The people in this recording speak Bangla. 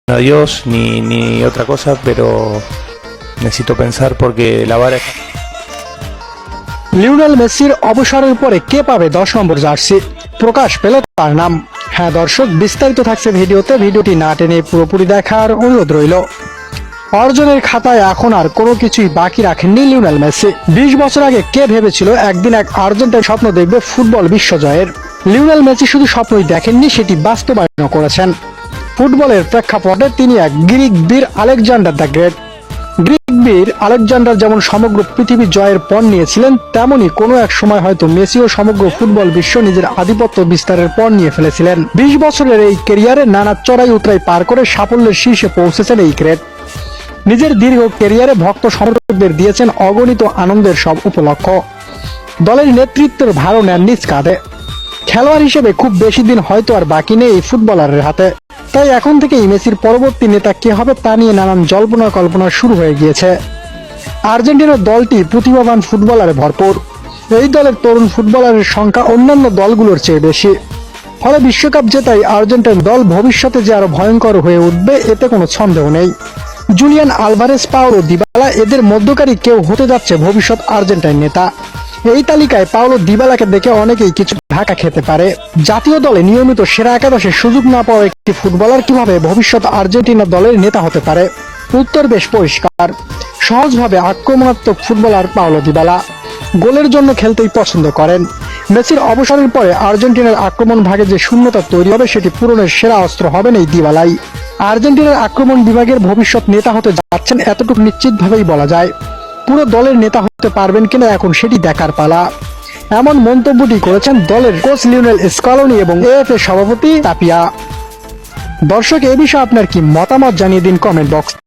a Dios ni otra cosa, pero necesito pensar porque la vara está... Lionel মেসির অবসরের পরে কে পাবে 10 নম্বর জার্সি? প্রকাশ পেল তার নাম। হ্যাঁ দর্শক, বিস্তারিত থাকছে ভিডিওতে, ভিডিওটি না টেনে পুরোপুরি দেখার অনুরোধ রইল। অর্জনের খাতায় এখন আর কোনো কিছুই বাকি রাখেননি লিওনেল মেসি। 20 বছর আগে কে ভেবেছিল একদিন এক আর্জেন্টাইন স্বপ্ন দেখবে ফুটবল বিশ্বজয়ের? লিওনেল মেসি শুধু স্বপ্নই দেখেননি, সেটি বাস্তবায়ন করেছেন। ফুটবলের প্রেক্ষাপটে তিনি এক গ্রিক বীর, আলেকজান্ডার দ্য গ্রেট। গ্রিক বীর আলেকজান্ডার যেমন সমগ্র পৃথিবী জয়ের পণ নিয়েছিলেন, তেমনি কোনো এক সময় হয়তো মেসিও সমগ্র ফুটবল বিশ্ব নিজের আধিপত্য বিস্তারের পণ নিয়ে ফেলেছিলেন। 20 বছরের এই ক্যারিয়ারে নানা চড়াই উতরাই পার করে সাফল্যের শীর্ষে পৌঁছেছেন এই গ্রেট। নিজের দীর্ঘ ক্যারিয়ারে ভক্ত সমর্থকদের দিয়েছেন অগণিত আনন্দের সব উপলক্ষ। দলের নেতৃত্বের ভারও নেন নিজ কাঁধে। খেলোয়াড় হিসেবে খুব বেশি দিন হয়তো আর বাকি নেই এই ফুটবলারের হাতে। তাই এখন থেকেই মেসির পরবর্তী নেতা কে হবে তা নিয়ে নানান জল্পনা কল্পনা শুরু হয়ে গিয়েছে। আর্জেন্টিনার দলটি প্রতিভাবান ফুটবলারে ভরপুর। এই দলের তরুণ ফুটবলারের সংখ্যা অন্যান্য দলগুলোর চেয়ে বেশি। ফলে বিশ্বকাপ জেতাই আর্জেন্টাইন দল ভবিষ্যতে যে আরো ভয়ঙ্কর হয়ে উঠবে এতে কোনো সন্দেহ নেই। জুলিয়ান আলভারেজ, পাওলো দিবালা, এদের মধ্যকারী কেউ হতে যাচ্ছে ভবিষ্যৎ আর্জেন্টাইন নেতা। এই তালিকায় পাওলো দিবালাকে দেখে অনেকেই কিছু ধাক্কা খেতে পারে। জাতীয় দলে নিয়মিত সেরা একাদশে সুযোগ না পাওয়া একটি ফুটবলার কিভাবে ভবিষ্যৎ আর্জেন্টিনা দলের নেতা হতে পারে? উত্তর বেশ পরিষ্কার। সহজভাবে আক্রমণাত্মক ফুটবলার পাওলো দিবালা গোলের জন্য খেলতেই পছন্দ করেন। মেসির অবসরের পরে আর্জেন্টিনার আক্রমণ ভাগে যে শূন্যতা তৈরি হবে সেটি পূরণের সেরা অস্ত্র হবেন এই দিবালাই। আর্জেন্টিনার আক্রমণ বিভাগের ভবিষ্যৎ নেতা হতে যাচ্ছেন এতটুকু নিশ্চিতভাবেই বলা যায়। পুরো দলের নেতা হতে পারবেন কিনা এখন সেটি দেখার পালা। এমন মন্তব্যটি করেছেন দলের কোচ লিওনেল স্কলোনি এবং এএফএ সভাপতি তাপিয়া। দর্শক, এ বিষয়ে আপনার কি মতামত জানিয়ে দিন কমেন্ট বক্স।